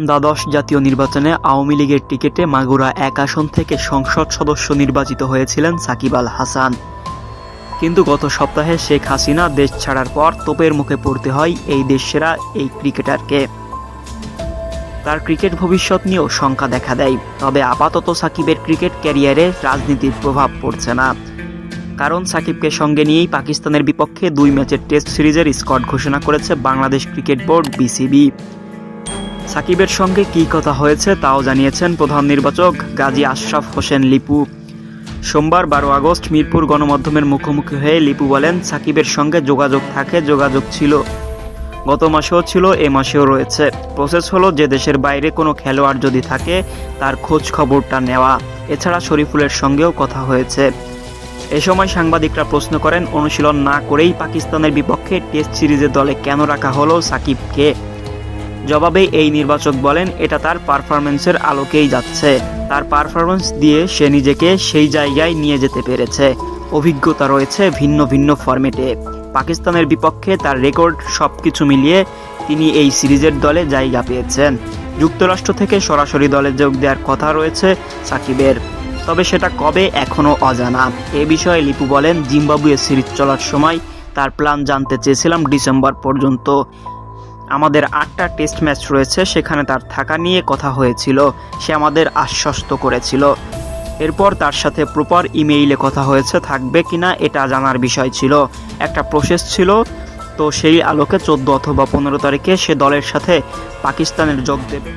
দ্বাদশ জাতীয় নির্বাচনে আওয়ামী লীগের টিকিটে মাগুরা ১ আসন থেকে সংসদ সদস্য নির্বাচিত হয়েছিলেন সাকিব আল হাসান। কিন্তু গত সপ্তাহে শেখ হাসিনা দেশ ছাড়ার পর তোপের মুখে পড়তে হয় এই দেশসেরা এই ক্রিকেটারকে। তার ক্রিকেট ভবিষ্যৎ নিয়েও শঙ্কা দেখা দেয়। তবে আপাতত সাকিবের ক্রিকেট ক্যারিয়ারে রাজনীতির প্রভাব পড়ছে না, কারণ সাকিবকে সঙ্গে নিয়েই পাকিস্তানের বিপক্ষে ২ ম্যাচের টেস্ট সিরিজের স্কোয়াড ঘোষণা করেছে বাংলাদেশ ক্রিকেট বোর্ড বিসিবি। সাকিবের সঙ্গে কী কথা হয়েছে তাও জানিয়েছেন প্রধান নির্বাচক গাজী আশরাফ হোসেন লিপু। সোমবার ১২ আগস্ট মিরপুর গণমাধ্যমের মুখোমুখি হয়ে লিপু বলেন, সাকিবের সঙ্গে যোগাযোগ ছিল, গত মাসেও ছিল, এ মাসেও রয়েছে। প্রসেস হলো যে দেশের বাইরে কোনো খেলোয়াড় যদি থাকে তার খোঁজ খবরটা নেওয়া। এছাড়া শরীফুলের সঙ্গেও কথা হয়েছে। এ সময় সাংবাদিকরা প্রশ্ন করেন, অনুশীলন না করেই পাকিস্তানের বিপক্ষে টেস্ট সিরিজের দলে কেন রাখা হলো সাকিবকে? জবাবে এই নির্বাচক বলেন, এটা তার পারফরম্যান্সের আলোকেই যাচ্ছে। তার পারফরম্যান্স দিয়ে সে নিজেকে সেই জায়গায় নিয়ে যেতে পেরেছে। অভিজ্ঞতা রয়েছে ভিন্ন ভিন্ন ফরম্যাটে। পাকিস্তানের বিপক্ষে তার রেকর্ড সবকিছু মিলিয়ে তিনি এই সিরিজের দলে জায়গা পেয়েছেন। যুক্তরাষ্ট্র থেকে সরাসরি দলে যোগ দেওয়ার কথা রয়েছে সাকিবের, তবে সেটা কবে এখনও অজানা। এ বিষয়ে লিপু বলেন, জিম্বাবুয়ে সিরিজ চলার সময় তার প্ল্যান জানতে চেয়েছিলাম ডিসেম্বর পর্যন্ত। আমাদের ৮টা টেস্ট ম্যাচ রয়েছে, সেখানে তার থাকা নিয়ে কথা হয়েছিল। সে আমাদের আশ্বস্ত করেছিল। এরপর তার সাথে প্রপার ইমেইলে কথা হয়েছে, থাকবে কিনা এটা জানার বিষয় ছিল। একটা প্রসেস ছিল, তো সেই আলোকে ১৪ অথবা ১৫ তারিখে সে দলের সাথে পাকিস্তানের যোগ দেবে।